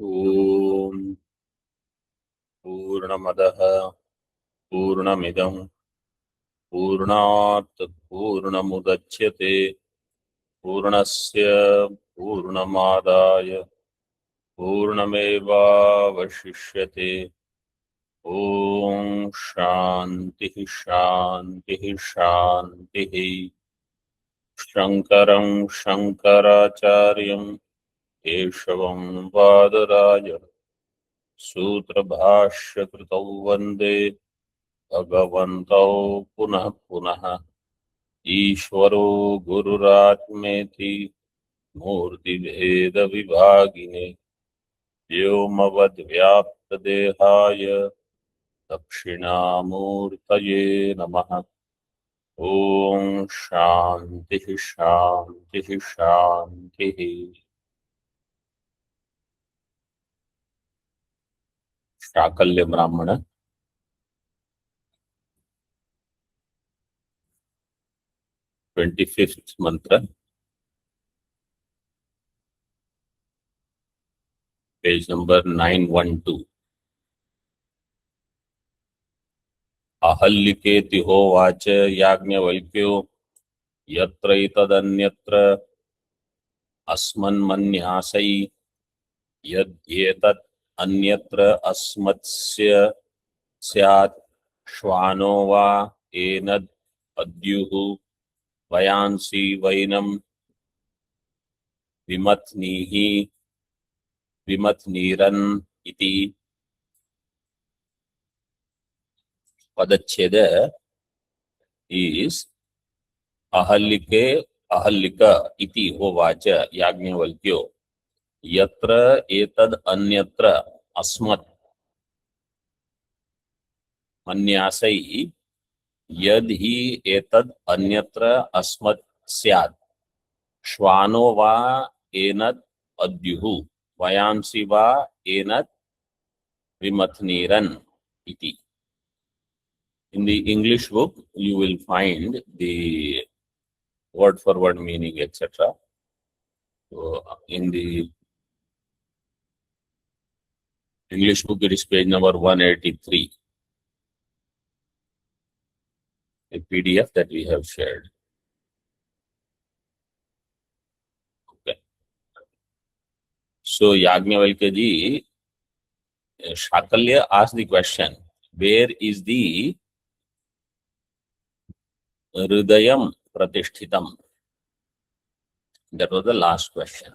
ओम पूर्णमदः पूर्णमिदं पूर्णात् पूर्णमुदच्यते पूर्णस्य पूर्णमादाय पूर्णमेवावशिष्यते। ओम शांति शांति शांति। शंकरं शंकराचार्यं केशवं बादरायणं सूत्रभाष्यकृतौ वन्दे भगवन्तौ पुनः पुनः। ईश्वरो गुरुरात्मेति मूर्तिभेदविभागिने व्योमवद्व्याप्तदेहाय दक्षिणामूर्तये नमः। ओम शांति शांति शांति। शाकल्य ब्राह्मण 25th मंत्र, पेज नंबर 912। अहल्लिकेति होवाच याज्ञवल्क्यो यत्रैतदन्यत्र अस्मन्मन्यासै यद्येतत् अन्यत्र अस्मत्स्य स्यात् श्वानो वा एनद् अद्युः वयांसि वैनं विमथ्नीः विमथ्नीरन् इति। पदच्छेद is अहल्लिके अहल्लिक इति होवाच याज्ञवल्क्यो यत्र एतद् अन्यत्र अस्मत् मन्यासै यद् हि एतद् अन्यत्र अस्मत् स्यात् श्वानो वा एनद् अद्युः वयांसि वा एनद् विमथ्नीरन् इति. In the English book, you will find the word for word meaning, etc. So in the English book, it is page number 183, a PDF that we have shared. Okay. So Yajnavalkya ji, Shakalya asked the question, where is the Hridayam Pratishtitam? That was the last question.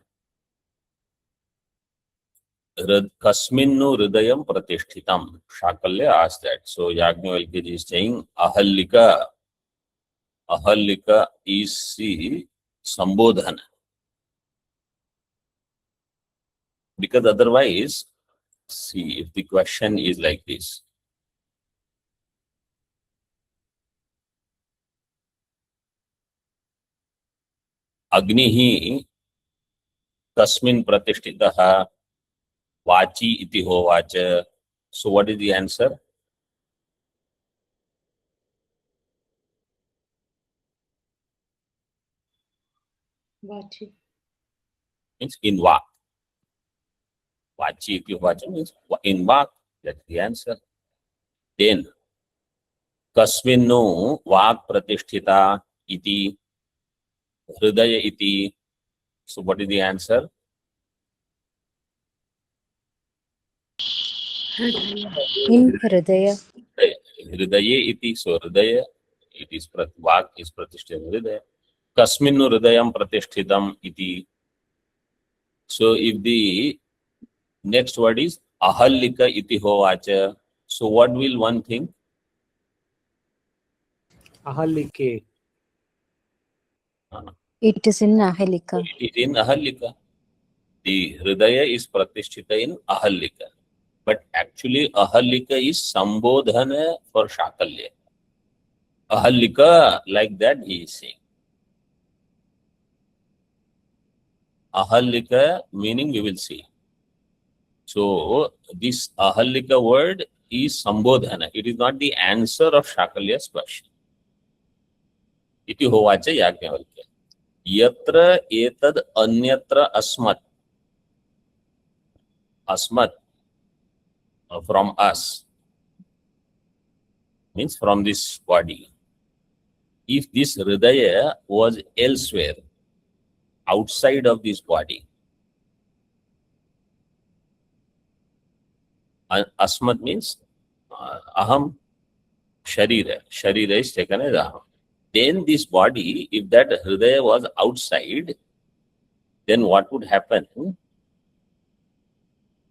Kasminnu Hridayam Pratishtitam? Shakalya asked that. So Yajnavalkya ji is saying, Ahallika. Ahallika is the Sambodhana. Because otherwise, see, if the question is like this, Agnihi Kasmin Pratishtitaha Vachi iti hovacha. So what is the answer? Vachi. Means in Vak. Vachi iti hovacha means in Vak. That's the answer. Then Kasminnu Vak Pratishtita iti Hridaya iti. So what is the answer? In Hridaya. Hridaya iti. So Hridaya, it is Vak is Pratishtita Hridaya. Kasminnu Hridayam Pratishtitam iti. So if the next word is Ahallika iti hovacha, so what will one think? Ahallike. It is in Ahallika. It is in Ahallika. The Hridaya is Pratishtita in Ahallika. But actually Ahallika is Sambodhana for Shakalya. Ahallika, like that he is saying. Ahallika meaning we will see. So this Ahallika word is Sambodhana. It is not the answer of Shakalya's question. Iti hovacha Yajnavalkya. Yatra etad anyatra asmat. asmat, from us, means from this body. If this hridaya was elsewhere, outside of this body, asmat means aham, sharira. Sharira is taken as aham. Then this body, if that hridaya was outside, then what would happen?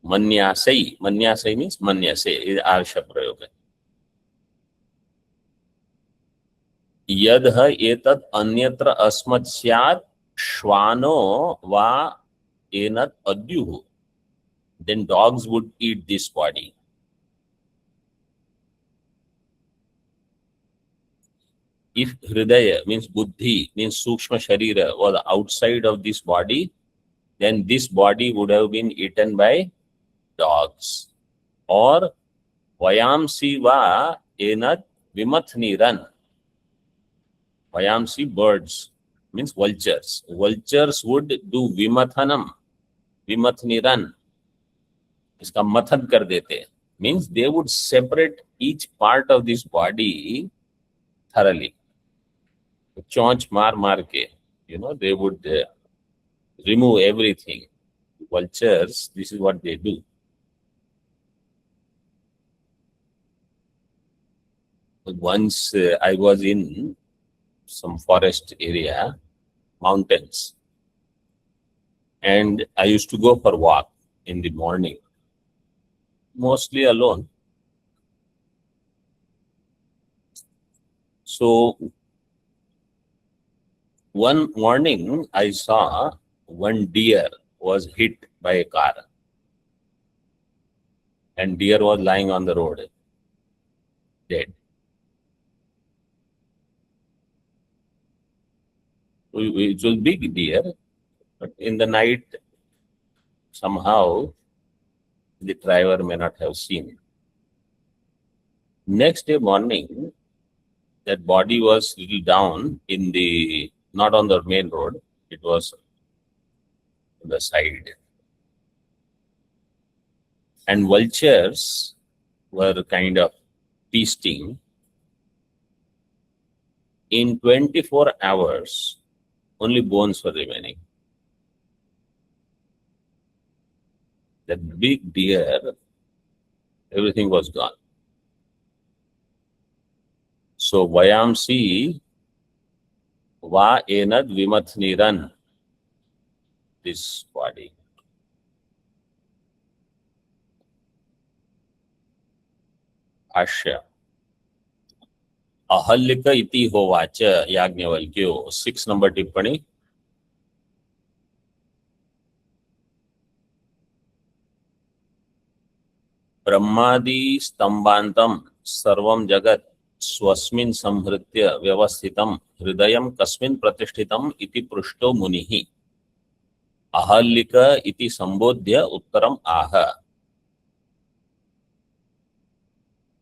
Manyasai. Manyasai means manyase is arsha prayoga. यदह एतत् अन्यत्र अस्मत् स्यात् श्वानो वा एनत् अद्युः, then dogs would eat this body. If hridaya means buddhi, means sukshma sharira was outside of this body, then this body would have been eaten by dogs. Or vayamsi va enat vimathniran. Vayamsi, birds, means vultures. Vultures would do vimathanam, vimathniran. इसका मथन कर देते, means they would separate each part of this body thoroughly. चोंच मार मार के, they would remove everything. Vultures, this is what they do. Once I was in some forest area, mountains, and I used to go for walk in the morning, mostly alone. So one morning I saw one deer was hit by a car, and deer was lying on the road, dead. It was big deer, but in the night, somehow the driver may not have seen. Next day morning, that body was little down in the, not on the main road, it was on the side. And vultures were kind of feasting. In 24 hours, only bones were remaining. That big deer, everything was gone. So vayamsi va enad vimathniran, this body. Ashya. अहल्यक इति होवाच याज्ञवल्क्यो, 6 number टिप्पणी. ब्रह्मादि स्तंभांतम सर्वं जगत् स्वस्मिन् संहृत्य व्यवस्थितं हृदयं कस्मिन् प्रतिष्ठितम् इति पृष्टो मुनिः. अहल्यक इति संबोध्य उत्तरम् आह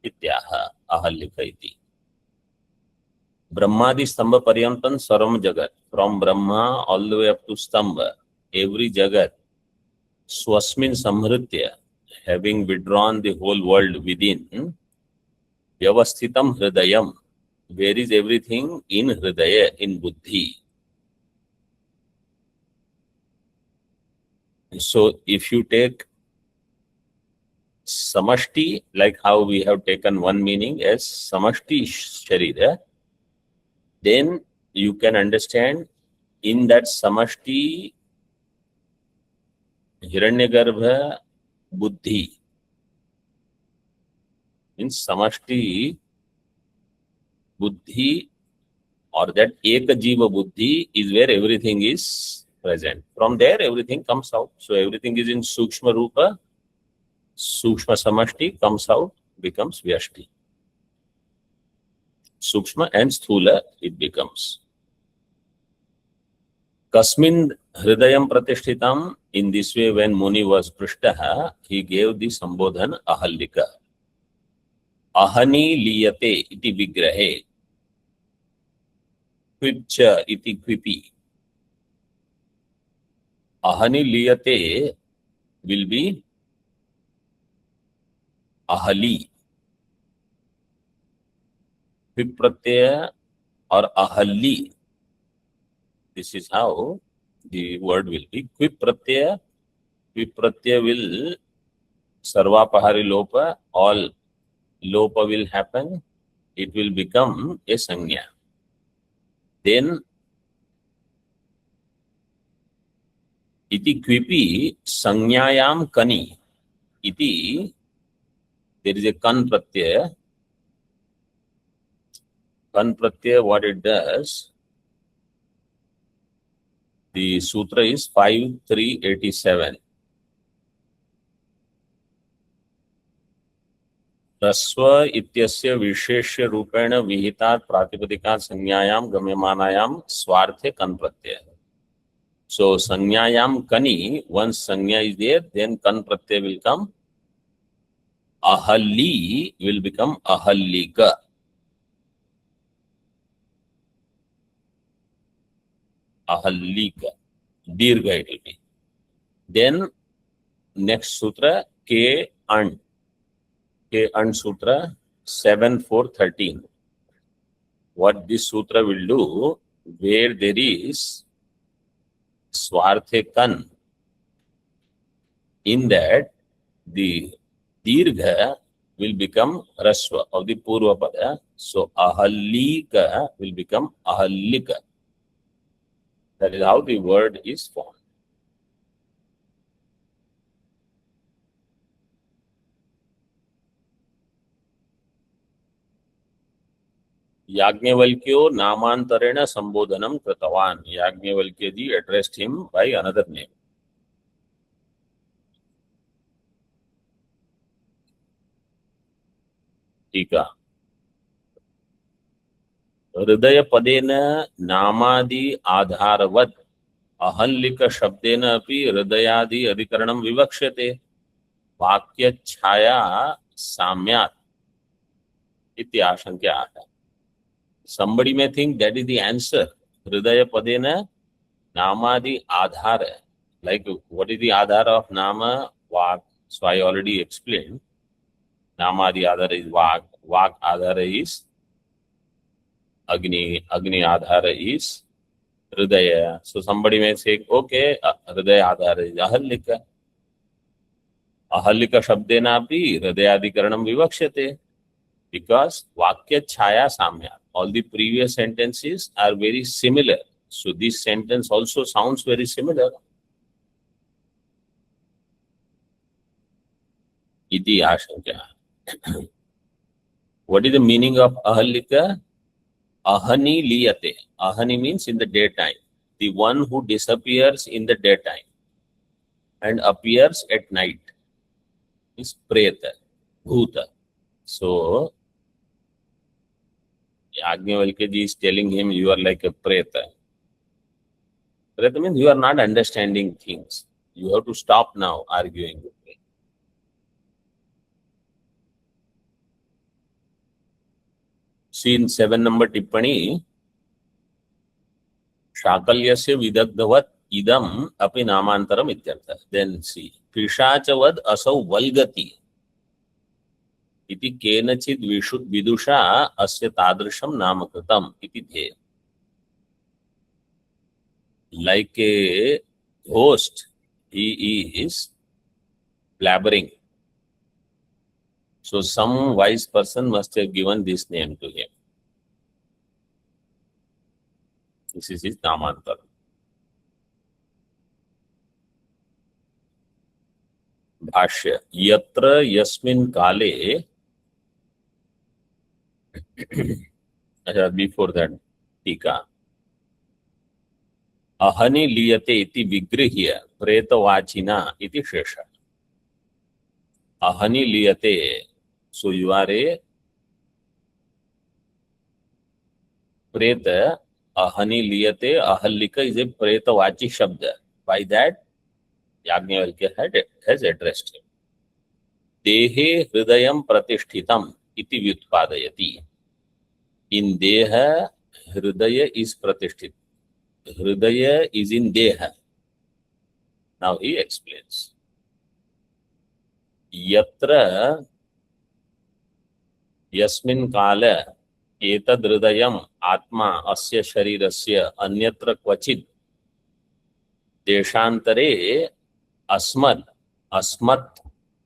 इत्याह. अहल्यक इति Brahmadi Stambha Paryantam Sarvam Jagat, from Brahma all the way up to Stambha, every Jagat, Swasmin Samhritya, having withdrawn the whole world within, Vyavasthitam Hridayam, where is everything? In Hridaya, in Buddhi. So if you take Samashti, like how we have taken one meaning as Samashti Sharira, then you can understand in that Samashti Hiranyagarbha Buddhi. In Samashti Buddhi, or that Eka Jiva Buddhi, is where everything is present. From there everything comes out. So everything is in Sukshma Rupa. Sukshma Samashti comes out, becomes Vyashti. Sukshma and Sthula it becomes. Kasmin Hridayam Pratishtitam, in this way when Muni was Prishtaha, he gave the Sambodhan Ahallika. Ahani liyate iti vigrahe. Quipcha iti quipi. Ahani liyate will be ahali, क्विप Pratyaya or ahalli. This is how the word will be. Quip pratyaya will sarvapahari lopa, all lopa will happen, it will become a sanya. Then iti kvipi sanyayam kani iti, there is a kan pratyaya. Kan pratyaya, what it does, the sutra is 5387. रस्व इत्यस्य विशेष्य रूपेण विहितात् प्रातिपदिकात् संज्ञायां गम्यमानायां स्वार्थे कन प्रत्यय. So संज्ञायां कनि, once संज्ञा is there, then kan pratyay will come. Ahalli will become ahallika. Ahallika. Dirgha it will be. Then next sutra, K and Sutra 7.4.13. What this sutra will do, where there is Swarthe Kan, in that the Dirgha will become Rasva of the Purva Pada. So Ahallika will become Ahallika. That is how the word is formed. Yajnavalkyo namantarena sambodhanam kritavan. Yajnavalkya ji addressed him by another name. Tika. हृदय पदेन नामादि आधारवत् अहल्लिक शब्देन अपि हृदयादि अधिकरणं विवक्ष्यते वाक्य छाया साम्यात् इति आशंक्याः. Somebody may think that is the answer. Hridaya padena namadi adhara. Like, what is the adhara of nama? Vak. So I already explained. Namadi adhara is vak. Vak adhara is Agni. Agni adhara is Hridaya. So somebody may say, okay, Hridaya adhara is Ahallika. Ahallika shabdena api Hridayadikaranam vivakshate. Because Vakya Chaya Samya. All the previous sentences are very similar. So this sentence also sounds very similar. Iti Ashankya. What is the meaning of Ahallika? Ahani liyate. Ahani means in the daytime. The one who disappears in the daytime and appears at night is Preta, Bhuta. So Yajnavalkya ji is telling him, you are like a Preta. Preta means you are not understanding things. You have to stop now arguing with me. See in 7 number Tippani, Shakalyasya vidagdhavat idam api namantaram ityartha. Then see, Pishachavad asau valgati. Iti kenachid vidusha asya tadrisham namakritam iti the. Like a host, he is blabbering. So some wise person must have given this name to him. This is his namantar. Bhashya. Yatra yasmin kale. Before that, Tika. Ahani liyate iti vigrihya pretavachina iti shesha. Ahani liyate. So you are a preta. Ahani liyate. Ahallika is a pretavachi shabda. By that, Yajnavalkya has addressed him. Dehe hridayam pratishtitam iti vyutpadayati. In Deha, Hridaya is pratishthit. Hridaya is in Deha. Now he explains. Yatra यस्मिन् काल एतद् हृदयम् आत्मा अस्य शरीरस्य अन्यत्र क्वचित् देशान्तरे अस्मत् अस्मत्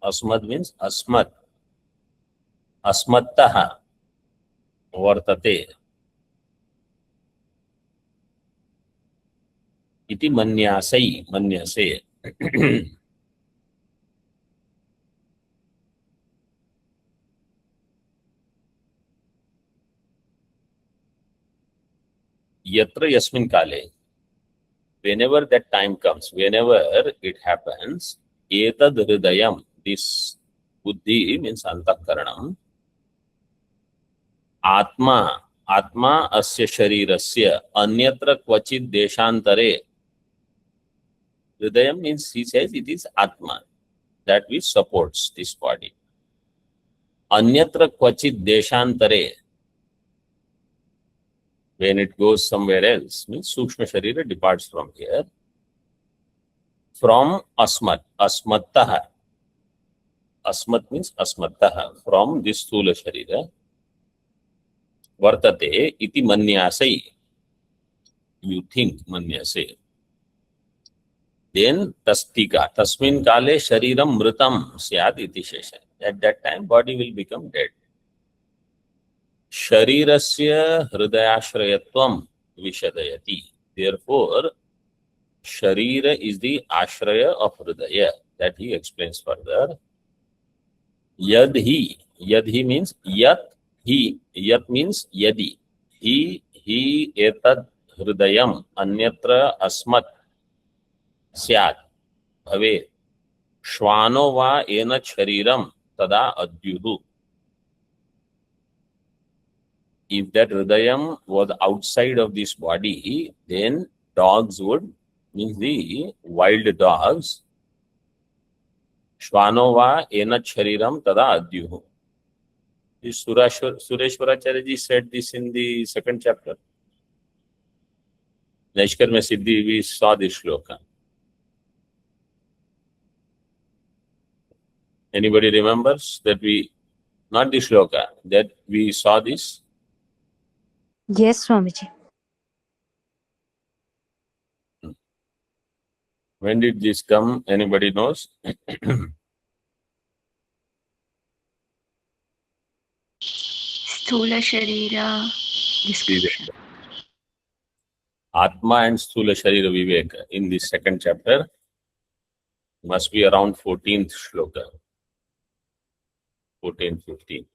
अस्मत् मीन्स अस्मत् अस्मत्तः वर्तते इति मन्यासै मन्यसे यत्र यस्मिन् काले, whenever that time comes, whenever it happens, etad hridayam, this buddhi means antakaranam, atma atma asya sharirasya anyatra kvachit deshantare. Hridayam means, he says, it is atma that which supports this body. Anyatra kvachit deshantare, when it goes somewhere else, means Sukshma Sharira departs from here. From Asmat, Asmattaha. Asmat means Asmattaha, from this Sthula Sharira. Vartate iti manyasai. You think manyasai. Then tastika, tasmin kale shariram mritam syad iti shesha. At that time, body will become dead. Sharirasya hridayashrayatvam vishadayati. Therefore, Sharira is the ashraya of hridaya. That he explains further. Yadhi. Yadhi means yat he. Yat means yadi. He etad hridayam anyatra asmat syat bhave. Shvano va enat shariram tada adyuhu. If that hridayam was outside of this body, then dogs would, means the wild dogs, Shvanova enat shariram tada adyuhu. This Sureshwaracharya ji said this in the second chapter. Naishkar Mein Siddhi, we saw this shloka. Anybody remembers that we, not the shloka, that we saw this? Yes, Swamiji. When did this come? Anybody knows? Sthula Sharira description. Atma and Sthula Sharira Viveka in the second chapter must be around 14th shloka. 14, 15.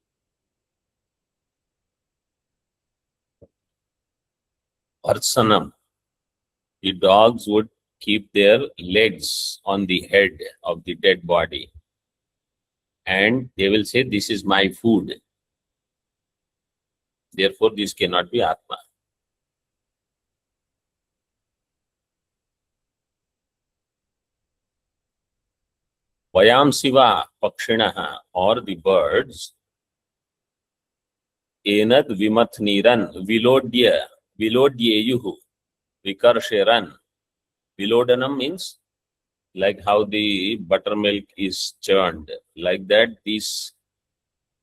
Arsanam. The dogs would keep their legs on the head of the dead body and they will say, this is my food. Therefore, this cannot be Atma. Vayam Siva Pakshinaha, or the birds, Enad Vimathniran Vilodyeyuhu Vikarsheran. Vilodanam means like how the buttermilk is churned. Like that, these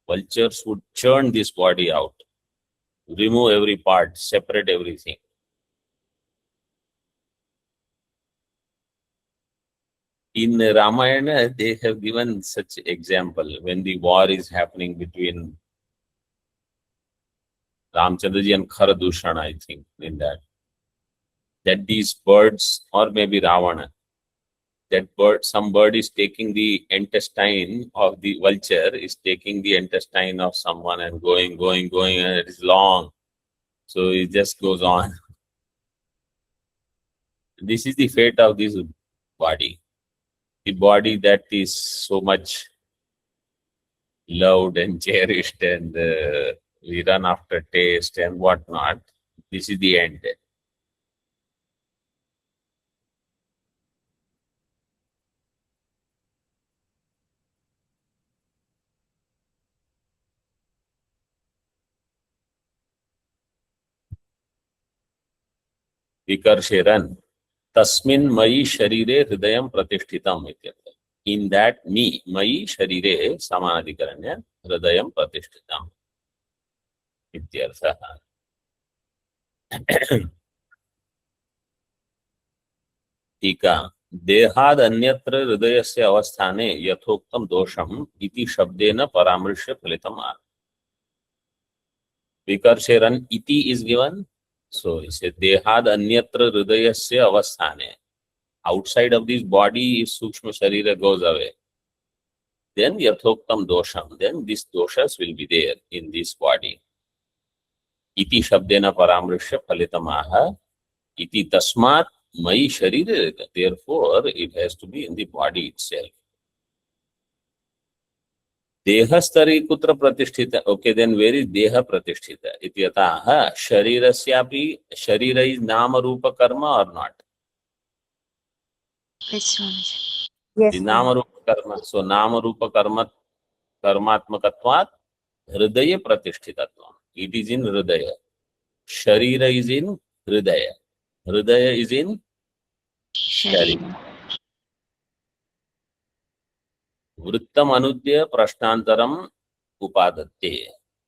vultures would churn this body out, remove every part, separate everything. In Ramayana, they have given such example when the war is happening between Ramchandraji and Kharadushan, I think, in that these birds, or maybe Ravana, some bird is taking the intestine of the vulture, is taking the intestine of someone and going, and it is long. So it just goes on. This is the fate of this body. The body that is so much loved and cherished, and we run after taste and whatnot. This is the end. Vikarsheran. Tasmin mayi sharire hridayam pratishtitam ityartha. In that me, mayi sharire samanadikaranya hridayam pratishtitam. इत्यर्थः। टीका देहाद अन्यत्र हृदयस्य अवस्थाने यथोक्तं दोषम् इति शब्देन परामृश्य फलितम् आह। विकर्षेरन इति is given, so it says देहाद अन्यत्र हृदयस्य अवस्थाने, outside of this body if sukshma sharira goes away, then yathoktam dosham, then these doshas will be there in this body. Iti shabdena paramrishya phalitamaha iti tasmat mai sharire, therefore it has to be in the body itself. देहस्तरी कुत्र प्रतिष्ठित, okay then where is देह प्रतिष्ठित इति अतः शरीरस्यापि शरीर is नाम रूप कर्म और not Yes, Swamiji. Yes, the Swamiji. नाम रूप कर्म, सो नाम रूप कर्म कर्मात्मकत्वात् हृदय प्रतिष्ठितत्वम्, इट इज इन हृदय, शरीर इज इन हृदय, हृदय इज इन शरीर। Sharira. वृत्तम अनुद्य प्रश्नांतरम उपादत्ते,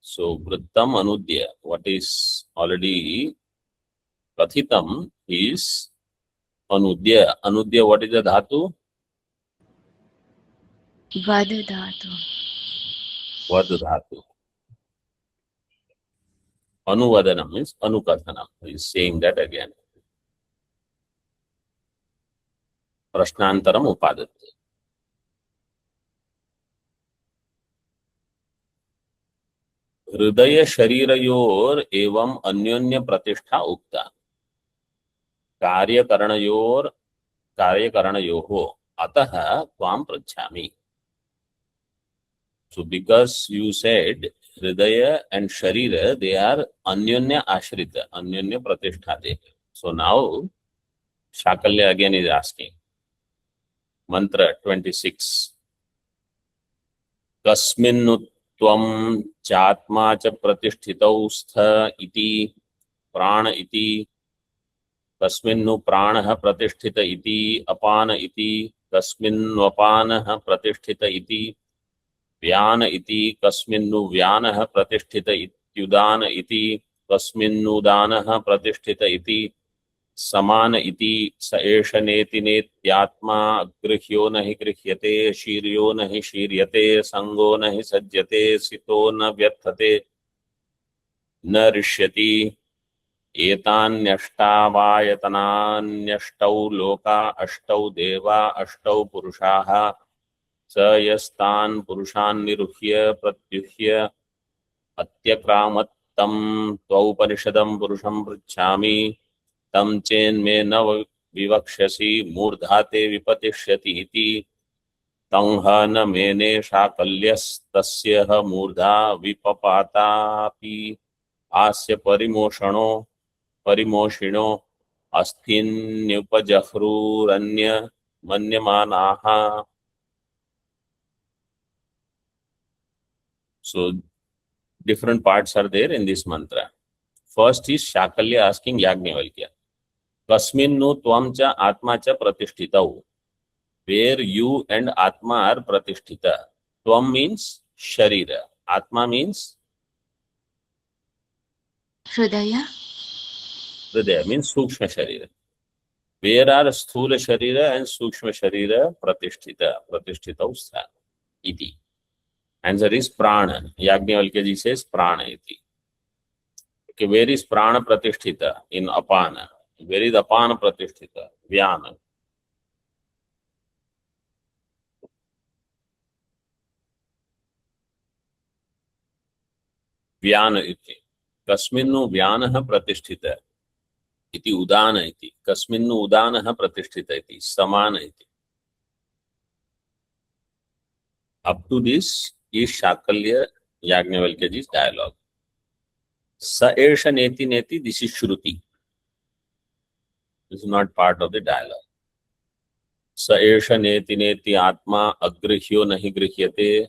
सो वृत्तम अनुद्य व्हाट इज ऑलरेडी कथितम इज अनुद्य, अनुद्य व्हाट इज द धातु, Vad dhatu. वद धातु, अनुवदनम मीन्स अनुकथनम, इज सेइंग दैट अगेन, प्रश्नांतरम उपादत्ते। हृदय शरीरयोर एवं अन्योन्य प्रतिष्ठा उक्ता, कार्यकरणयोर कार्यकरणयोः अतः त्वां पृच्छामि। So because you said hridaya and sharira, they are anyonya ashrita, anyonya pratisthate. So now Shakalya again is asking. Mantra 26. Kasminnu tvam chatma cha pratisthitau stha iti prana iti, kasminnu pranaha pratisthita iti apana iti, kasminnu apanaha pratisthita iti व्यान इति, कस्मिन्नु व्यानः प्रतिष्ठित इत्युदान इति, कस्मिन्नुदानः प्रतिष्ठित इति, समान इति, स एष नेति नेत्यात्मा, गृह्यो न हि गृह्यते, शीर्यो न हि शीर्यते, संगो न हि सज्जते, सितो न व्यथते न ऋष्यति, एतान्यष्टावायतनान्यष्टौ लोका अष्टौ देवा अष्टौ पुरुषाः, स यस्तान् पुरुषान् निरुह्य प्रत्युह्य अत्यक्रामत्तं त्वौपनिषदं पुरुषं पृच्छामि, तं चेन्मे न विवक्ष्यसि, मूर्धा ते विपतिष्यति इति, तं ह न मेने शाकल्यस्तस्य ह मूर्धा विपपातापि, आस्य परिमोषिणो अस्थिन्युपजह्रुरन्य मन्यमानाः। So different parts are there in this mantra. First is Shakalya asking Yajnavalkya, Kasminnu tvam cha atma cha pratisthitau, where you and Atma are pratisthita. Tvam means Sharira, Atma means Hridaya. Hridaya, means Sukshma Sharira. Where are Sthula Sharira and Sukshma Sharira pratisthitau stha iti. Answer is Prana. Yajnavalkya ji says Prana iti. Okay, where is Prana pratisthita? In Apana. Where is Apana pratisthita? Vyana. Vyana iti. Kasminnu Vyanaha pratisthita iti Udana iti. Kasminnu Udanaha pratisthita iti. Samana iti. Up to this is Shakalya Yajnavalkya ji's dialogue. Sa esha neti neti, this is Shruti. This is not part of the dialogue. Sa esha neti neti atma agrihyo nahi grihyate.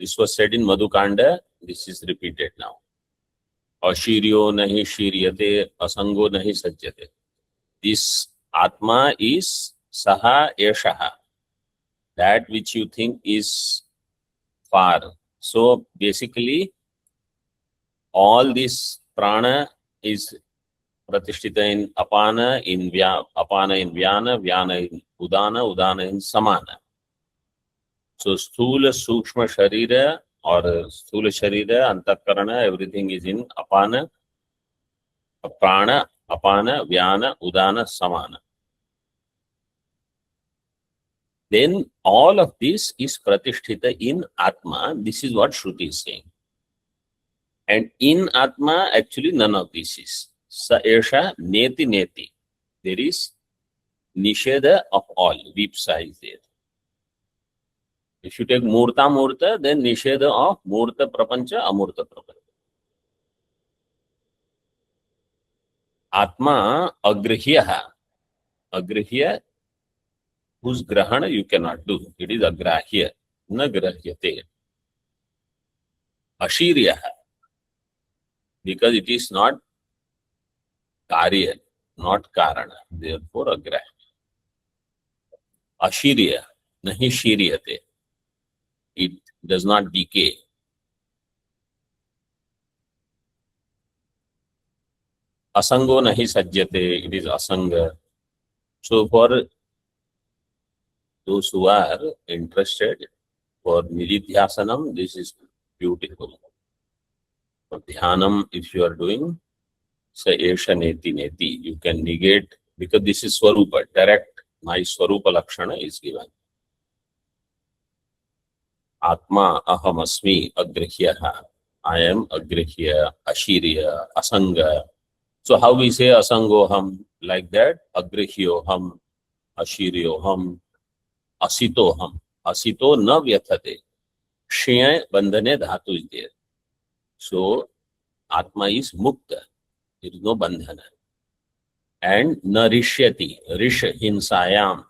This was said in Madhukanda. This is repeated now. Ashiryo nahi shiryate, asango nahi sajjate. This atma is saha eshaha, that which you think is far. So basically, all this prana is pratishtita in apana, in apana in vyana in udana in samana. So sthula sukshma sharira or sthula sharira, antakarana, everything is in apana, prana, apana, vyana, udana, samana. Then all of this is pratishtita in Atma. This is what Shruti is saying. And in Atma, actually none of this is. Sa esha neti neti. There is nisheda of all. Vipsa is there. If you take murta murta, then nisheda of murta prapancha, amurta prapancha. Atma agrihya. Agrihya, whose grahana you cannot do. It is agrahya. Na grahyate. Ashirya. Because it is not karya, not karana. Therefore agrahya. Ashirya. Nahi shiryate. It does not decay. Asango nahi sajjate, it is asanga. So for those who are interested for nididhyasanam, this is beautiful. For dhyanam, if you are doing, say esha neti neti, you can negate, because this is swarupa, direct, my swarupa lakshana is given. Atma aham asmi agrihya. I am agrihya, ashirya, asanga. So how we say asangoham? Like that, agrihyoham, ashiryoham, asitoham. Asito na vyathate. Shya bandhane dhatu is there. So Atma is mukta. There is no bandhana. And narishyati, rish hinsayam.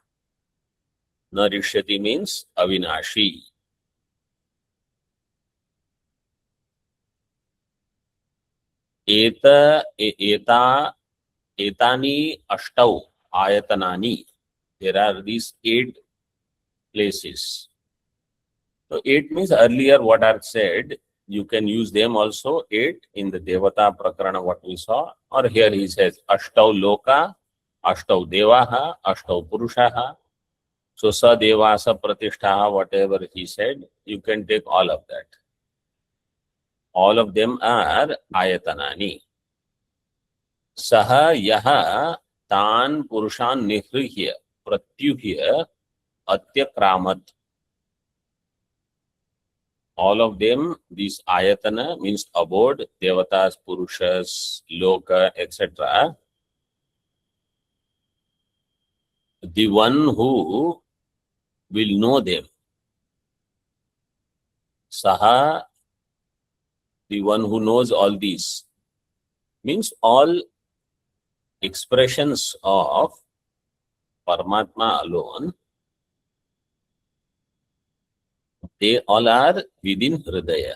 Narishyati means avinashi. Etani ashtau ayatanani. There are these 8 places. So 8 means earlier what are said, you can use them also 8 in the Devata Prakarana what we saw. Or here he says ashtau loka, ashtau devaha, ashtau purushaha. So sa deva, sa pratishtha, whatever he said, you can take all of that. All of them are ayatanani. Saha yaha tan purushan nihrihya pratyuhya atyakramat. All of them, this ayatana means abode, devatas, purushas, loka, etc. The one who will know them. Saha, the one who knows all these, means all expressions of Paramatma alone, they all are within Hridaya.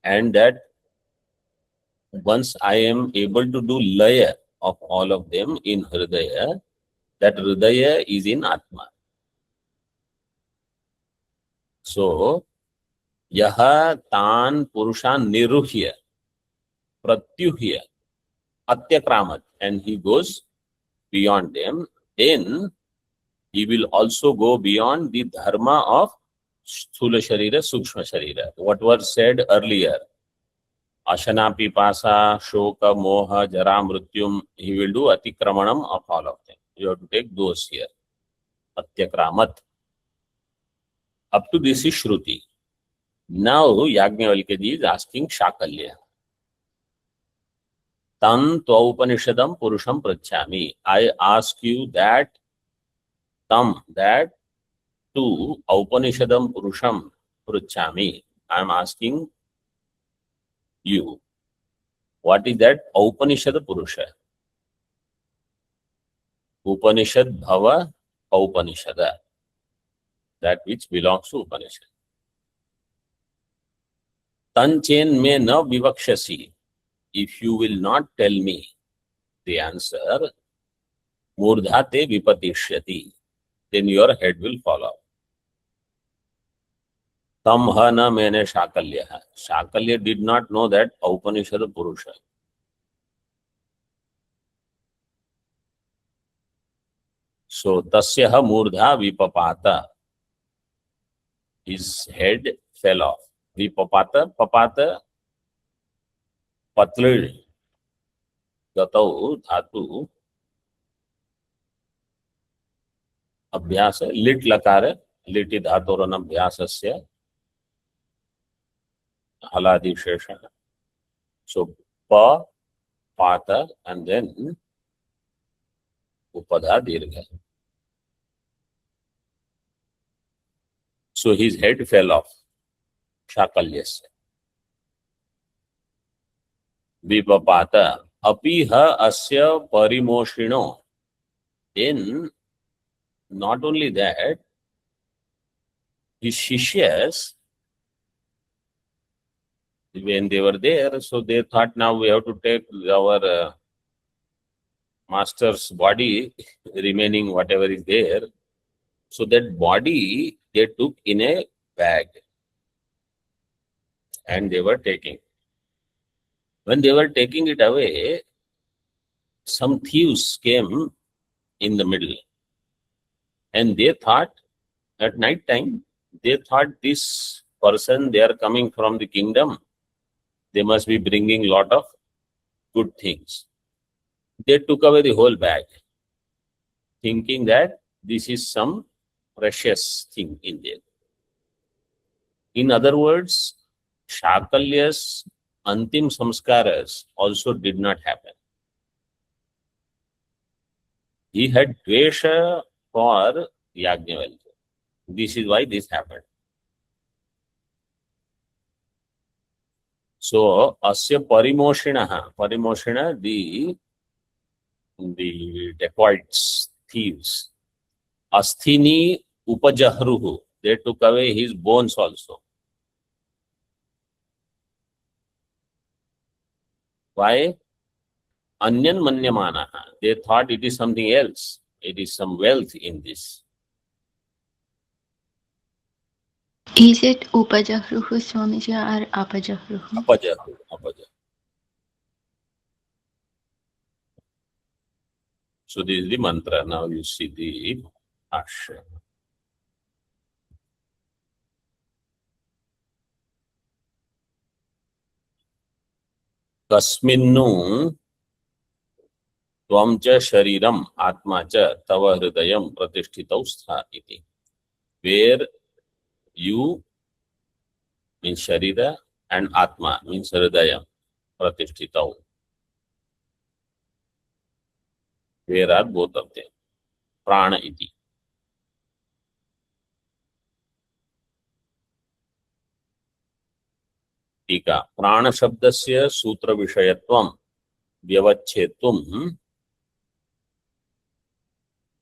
And that once I am able to do laya of all of them in Hridaya, that Hridaya is in Atma. So, yaha tan purushan niruhya pratyuhya atyakramat, and he goes beyond them, then he will also go beyond the dharma of sthula sharira, sukshma sharira. What was said earlier, ashana, pipasa, shoka, moha, jara, mrityum, he will do atikramanam of all of them. You have to take those here. Atyakramat. Up to this is Shruti. Now Yajnavalkya is asking Shakalya. Tan Tvaupanishadam Purusham Prachami. I ask you that that to Upanishadam Purusham Prachami. I am asking you. What is that Upanishad Purusha? Upanishad Bhava Upanishada. That which belongs to Upanishad. Tanchen me na vivakshasi. If you will not tell me the answer, murdhate vipatishyati, then your head will fall off. तम ह न मेने Shakalya. Shakalya did not know that Upanishad Purusha. So tasya murdha vipapata. His head fell off. Vipapata, papata, patlir, gatau, dhatu, अभ्यास lit लकार लिटि धातोरन अभ्यासस्य हलादिशेष. So pa, pata, and then upadha dirgha. So his head fell off. Shakalyasya. Vipapata apiha asya parimoshino. Then not only that, his shishyas, when they were there, so they thought now we have to take our master's body, remaining whatever is there. So that body they took in a bag and they were taking. When they were taking it away, some thieves came in the middle and they thought at night time, they thought this person, they are coming from the kingdom. They must be bringing lot of good things. They took away the whole bag, thinking that this is some precious thing in there. In other words, Shakalya's antim samskaras also did not happen. He had dvesha for Yajnavalkya. This is why this happened. So, asya parimoshina, the dacoits, thieves. Asthini upajahruhu, they took away his bones also. Why? Anyan manyamanaha, they thought it is something else. It is some wealth in this. Is it Upajahruhu Swamiji or Apajahruhu? Apajahru. So this is the mantra. Now you see the ashra. Kasminnu tvam cha shariram atma cha tava hridayam pratishtitau stha iti. Where you means sharira and atma means hridayam pratishtitau. Where are both of them? Prana iti. टीका प्राण शब्दस्य सूत्र विषयत्वं व्यवच्छेतुं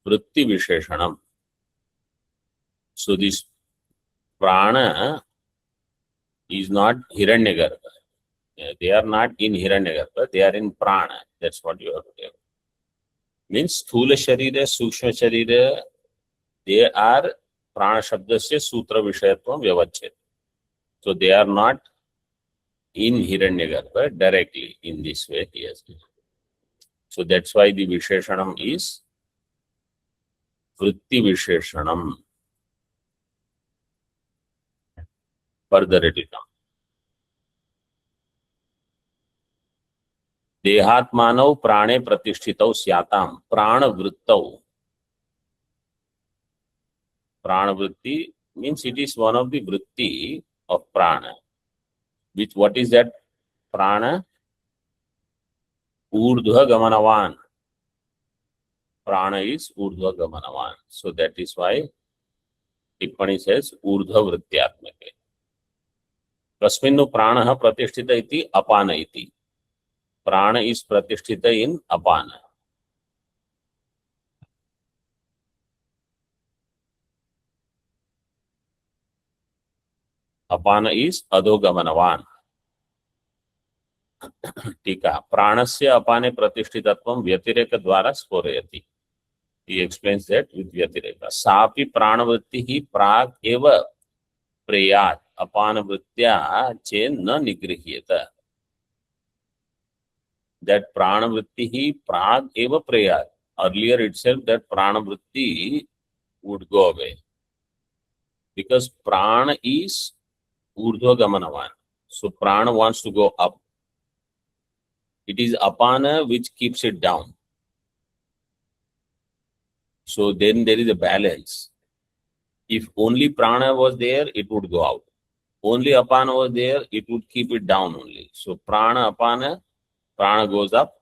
वृत्ति विशेषणम. So this prana is not Hiranyagarbha. They are not in Hiranyagarbha, they are in prana. That's what you have to tell. Means sthula sharira, sukshma sharira, they are prana shabdasya sutra vishayatvam vyavachet. So they are not in Hiranyagarbha directly in this way. Yes. So that's why the Visheshanam is Vritti Visheshanam. Further it will come. Dehatmanau prane pratishtitau syatam prana vrittau. Prana vritti means it is one of the vritti of prana. Which, what is that prana? Urdhva gamanavan. Prana is urdhva gamanavan. So that is why Tippani says urdhva vrittyatmake. Kasminnu pranaha pratishtita iti apana iti. Prana is pratishtita in apana. Apana is adhogamanavan. टीका प्राणस्य अपाने प्रतिष्ठितत्वं व्यतिरेक द्वारा स्फोरयति. He explains that with व्यतिरेक. सापि प्राणवृत्तिः प्राक् एव प्रेयात् अपान वृत्त्या चेत् न निगृह्येत. That prana vritti hi prag eva prayat. Earlier itself that prana vritti would go away because prana is urdhva gamanavan. So prana wants to go up. It is apana which keeps it down. So then there is a balance. If only prana was there, it would go out. Only apana was there, it would keep it down only. So prana, apana, prana goes up,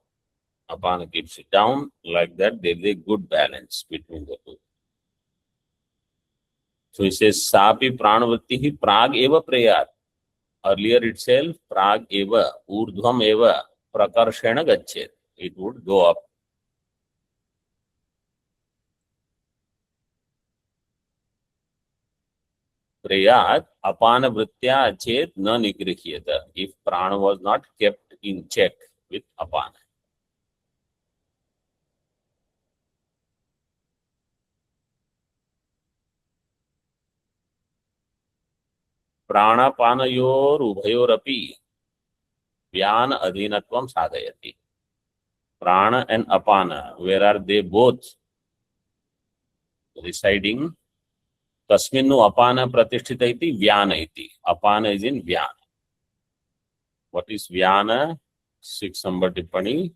apana keeps it down. Like that, there is a good balance between the two. So it says, Sapi pranavritti hi prag eva prayat. Earlier itself, prag eva, urdhvam eva, prakarshena gachet. It would go up. Prayat apana vrittya chet na nigrihiyata. If prana was not kept in check with apana. प्राणापानयोर उभयोरपि व्यान अधीनत्वम साधयति. Prana and apana, where are they both residing? Tasminnu apana pratisthita iti vyana iti. Apana is in vyana. What is vyana? 6 number tippani.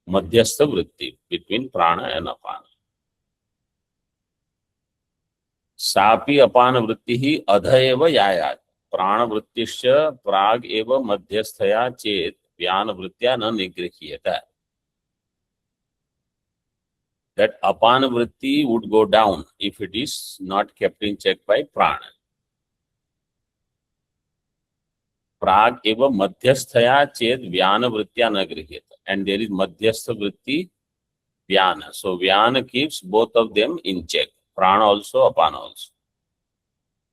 Madhyastha vritti between prana and apana. सापि अपान वृत्ति ही अध एव यायात्. प्राण वृत्तिश्च प्राग एव मध्यस्थया चेत व्यान वृत्त्या न निगृह्येत. That apana vritti would go down if it is not kept in check by prana. Prag eva madhyasthaya chet vyana vrittya na grihyeta. And there is madhyastha vritti, vyana. So vyana keeps both of them in check. Prana also, apana also.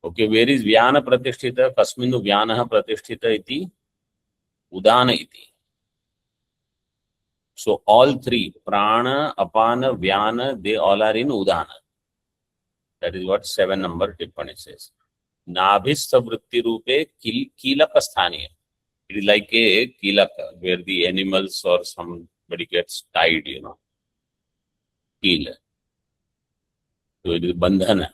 Okay, where is vyana pratisthita? Kasminu vyanaha pratisthita iti? Udana iti. So all three, prana, apana, vyana, they all are in udana. That is what 7 number tippani says. Nabhistha vritti rupe kilaka sthaniya. It is like a kilaka where the animals or somebody gets tied, Kila. So it is bandhana.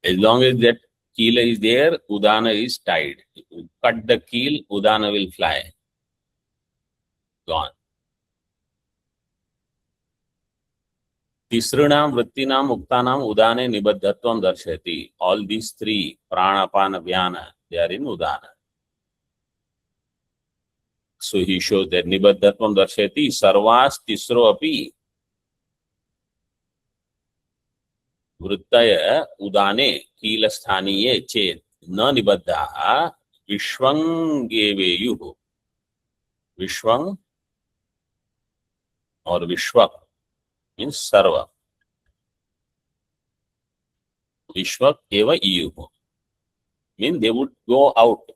As long as that keela is there, udana is tied. If you cut the keel, udana will fly. Gone. Tisrinam vrittinam uktanam udane nibaddhatvam darshati. All these three, prana, apana, vyana, they are in udana. So he shows that nibaddhatvam darshati sarvas tisro api वृत्तय उदाने कीलस्थानीये चेत न निबद्धाः विश्वंगेवेयुः. विश्वं और विश्वक means सर्व. विश्वक एव इयुः mean they would go out.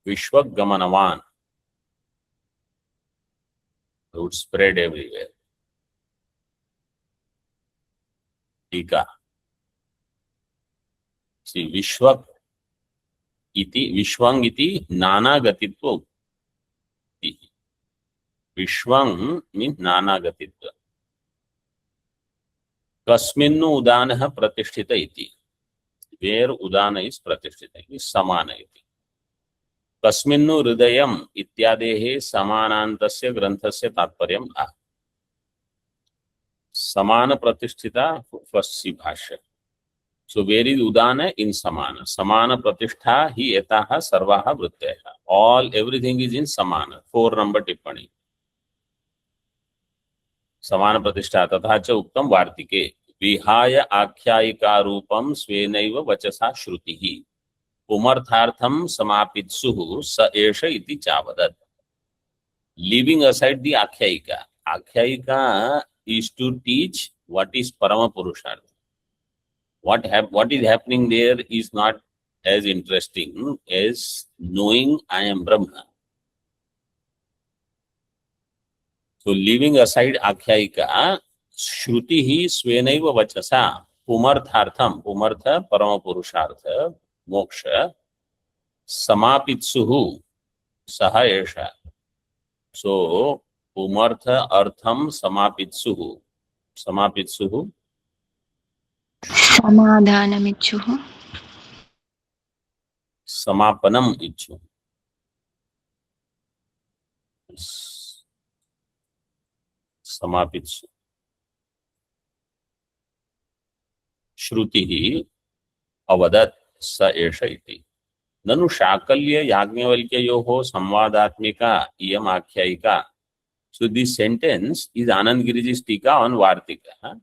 विश्वक गमनवान, they would spread everywhere. टीका. See, विश्वक इति विश्वंग इति नानागतित्व उक्ति. विश्वं means नानागतित्व. कस्मिन्नु उदानः प्रतिष्ठित इति. Where udana is प्रतिष्ठित इति समान इति. कस्मिन्नु हृदयम् इत्यादेः समानान्तस्य ग्रन्थस्य तात्पर्यम् आह. Samana pratisthita, first see bhashya. So where is udana? In samana. Samana pratishtha hi etaha sarvaha vrittyaha. Everything is in samana. 4 number tippani. Samana pratishtha tatha cha uktam vartike. Vihaya akhyayika rupam svenaiva vachasa shrutihi. Pumarthartham samapitsuhu sa esha iti chavadat. Leaving aside the akhyayika. Akhyayika is to teach what is Parama Purushartha. What is happening there is not as interesting as knowing I am Brahma. So leaving aside Akhyayika, Shruti hi Svenaiva Vachasa, पुमर्थार्थम, पुमर्थ परम पुरुषार्थ मोक्ष समापित्सुः सह एष। सो पुमर्थ अर्थम समापित्सुः, समापित्सुः समाधानमिच्छुः समापनम इच्छु, समापित्सु। श्रुतिः अवदत् स एष इति। ननु शाकल्य याज्ञवल्क्ययोः संवादात्मिका इयम् आख्यायिका। So this sentence is Anand Giriji's Tika on Vartika.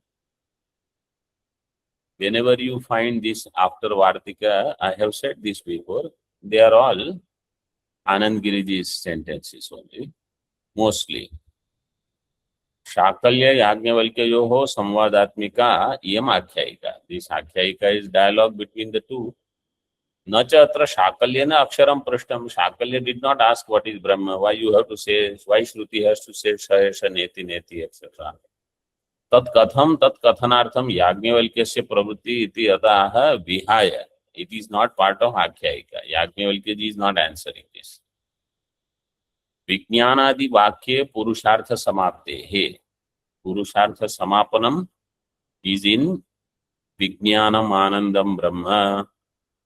Whenever you find this after Vartika, I have said this before, they are all Anand Giriji's sentences only, mostly. Shakalya Yajnavalkyayoho Samvadatmika Iyam Akhyayika. This Akhyayika is dialogue between the two. Nacha atra Shakalyana Aksharam Prashtam. Shakalya did not ask what is Brahma, why you have to say, why Shruti has to say Shahesha Neti Neti, etc. Tat kathanartham Yajnavalkyasya pravritti iti ataha vihaya. It is not part of Akhyayika. Yajnavalkya is not answering this. विज्ञानादि वाक्ये पुरुषार्थ समाप्ते हे, पुरुषार्थ समापनम is in विज्ञानम आनंदम ब्रह्म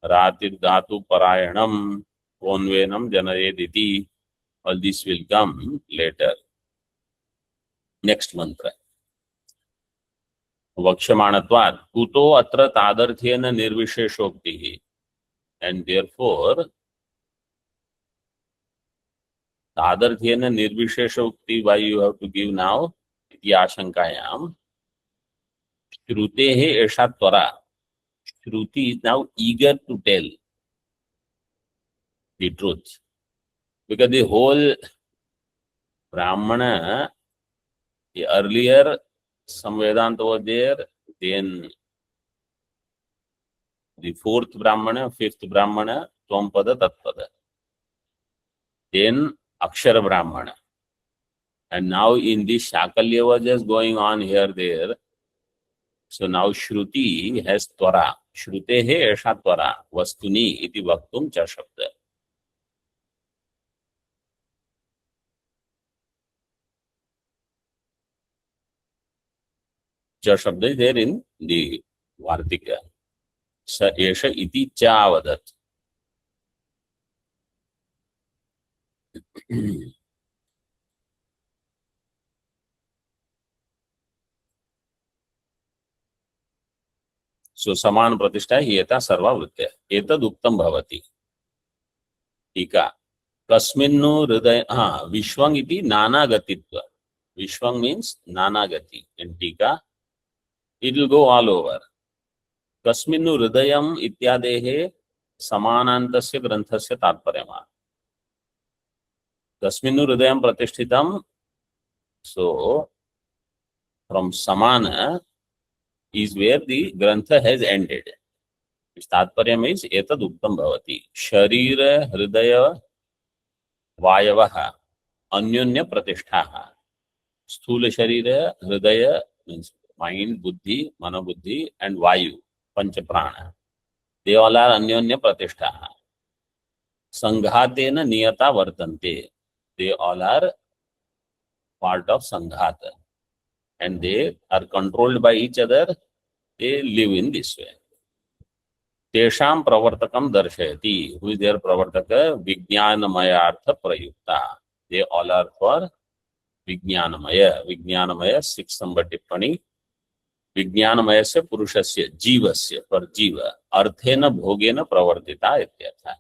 रातिर धातु परायणम कोन्वेनम जनयेदिति. All this will come later. Next mantra वक्ष्यमाणत्वात् कुतो अत्र तादर्थ्येन निर्विशेषोक्तिः. एंड देयरफॉर तादर्थ्येन निर्विशेषोक्ति why you have to give now इति आशंकायां. श्रुतेः एषा त्वरा. Shruti is now eager to tell the truth because the whole Brahmana, the earlier some Vedanta was there, then the fourth Brahmana, fifth Brahmana, Tvam-pada, Tat-pada, then Akshara Brahmana, and now in this Shakalya was just going on here there. So now Shruti has Twara. Shrutehe esha Twara vastuni iti vaktum cha shabda. Cha shabda is there in the Vartika. Sa esha iti cha avadat. सो समान प्रतिष्ठा ही एता सर्वावृत्य एतद उक्तम भवति. टीका कस्मिन्नु हृदय विश्वं इति नानागतित्व. विश्वं मीन्स नानागति. इन टीका it will go all over. कस्मिन्नु हृदयम इत्यादेः समानान्तस्य ग्रंथस्य तात्पर्यम्. कस्मिन्नु हृदयं प्रतिष्ठितम. So from samana is where the grantha has ended. Its तात्पर्य means एतद उक्तम भवति. शरीर हृदय वायवः अन्योन्य प्रतिष्ठाः. स्थूल शरीर हृदय means mind, buddhi, manobuddhi, and vayu, pancha prana. They all are अन्योन्य प्रतिष्ठाः. संघातेन नियता वर्तन्ते. They all are part of संघात. And they are controlled by each other. They live in this way. Tesham pravartakam darshayati. Who is their pravartaka? Vijnanamaya prayukta. They all are for Vijnanamaya. Vijnanamaya 6 number tippani. Vijnanamaya se purushasya jivasya for jiva. Arthena bhogena pravartita ityartha.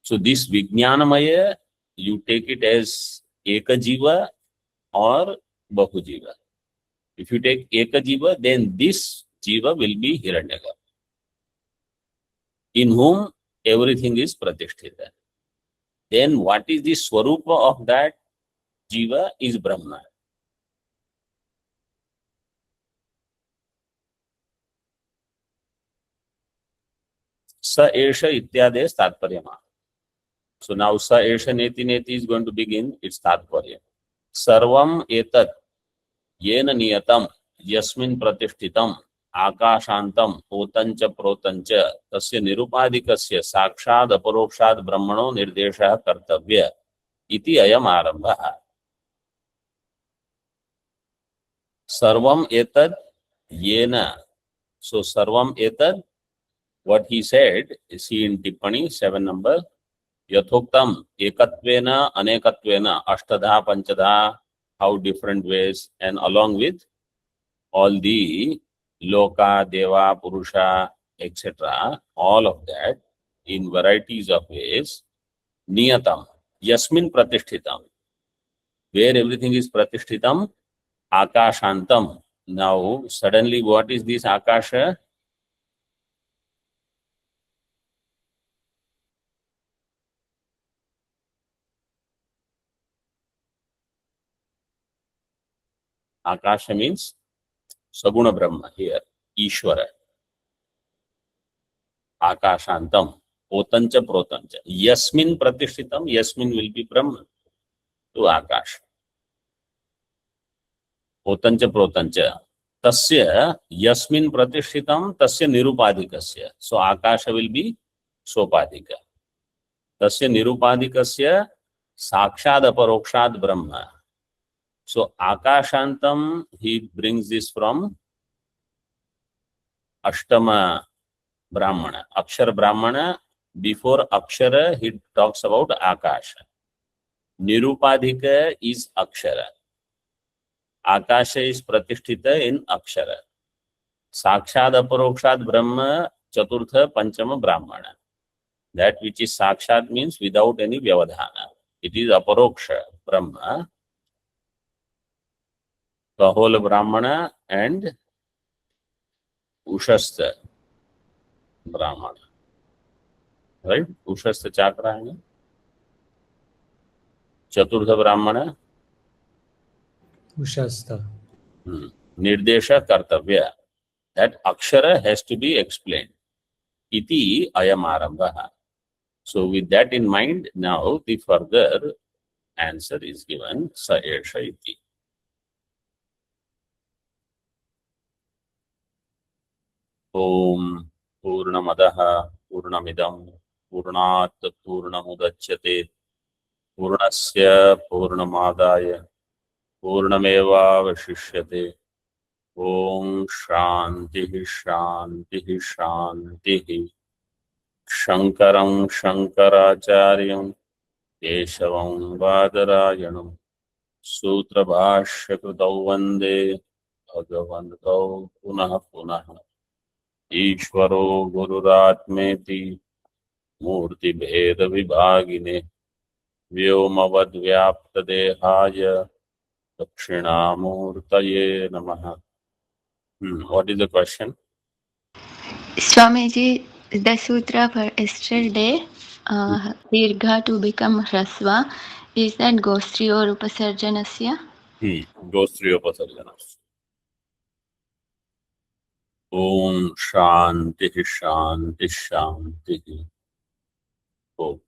So this Vijnanamaya, you take it as Eka Jiva or Bahu Jiva. If you take Eka Jiva, then this Jiva will be Hiranyagarbha, in whom everything is Pratishtita. Then what is the Swarupa of that Jiva is Brahma. Sa Esha Ityades Tatparyama. So now Sa Esha Neti Neti is going to begin its Tatparya. Sarvam etat yena niyatam यस्मिन् प्रतिष्ठितम् आकाशान्तम् ओतञ्च प्रोतञ्च तस्य निरुपाधिकस्य साक्षात् अपरोक्षात् ब्रह्मणो निर्देशः कर्तव्य इति अयम् आरम्भः। सर्वम् एतद् येन, so सर्वम् एतद्, what he said, see in Tippani 7 number, यथोक्तम् एकत्वेन अनेकत्वेन अष्टधा पंचधा, how different ways, and along with all the loka, deva, purusha, etc., all of that in varieties of ways, niyatam, yasmin pratishthitam, where everything is pratishthitam, akashantam. Now, suddenly, what is this akasha? Akasha means Saguna Brahma here, Ishvara. Akashantam, Otancha Protancha. Yasmin Pratishtitam, Yasmin will be Brahma to Akash. Otancha Protancha. Tasya Yasmin Pratishtitam, Tasya Nirupadikasya. So Akasha will be Sopadika. Tasya Nirupadikasya Sakshad Aparokshad Brahma. So Akashantam, he brings this from Ashtama Brahmana. Akshara Brahmana, before Akshara, he talks about Akasha. Nirupadhika is Akshara. Akasha is Pratishtita in Akshara. Sakshad Aparokshad Brahma, Chaturtha Panchama Brahmana. That which is Sakshad means without any Vyavadhana. It is Aparoksha Brahma, the whole Brahmana and Ushastha Brahmana. Right? Ushastha Chakra. Chaturtha Brahmana. Ushastha. Nirdesha Kartavya. That Akshara has to be explained. Iti ayam arambha. So with that in mind, now the further answer is given. Sa esha iti. Om Purnamadaha Purnamidam Purnat Purnamudachyate Purnasya Purnamadaya Purnameva Vashishyate. Om Shanti Shanti Shanti. Shankaram Shankaracharyam Keshavam Vadarayanam Sutra Bhashya Kritau Vande Bhagavantau Punah Punah Ishvaro Gururatmeti Murti Bheda Vibhagine Vyomavad Vyapta Dehaya Dakshinamurtaye Namaha. What is the question? Swamiji, the sutra for yesterday, Dirgha to become Hrasva, is that Gostri or Upasarjanasya? Gostri Upasarjanas. Om Shanti Shanti Shanti. Om.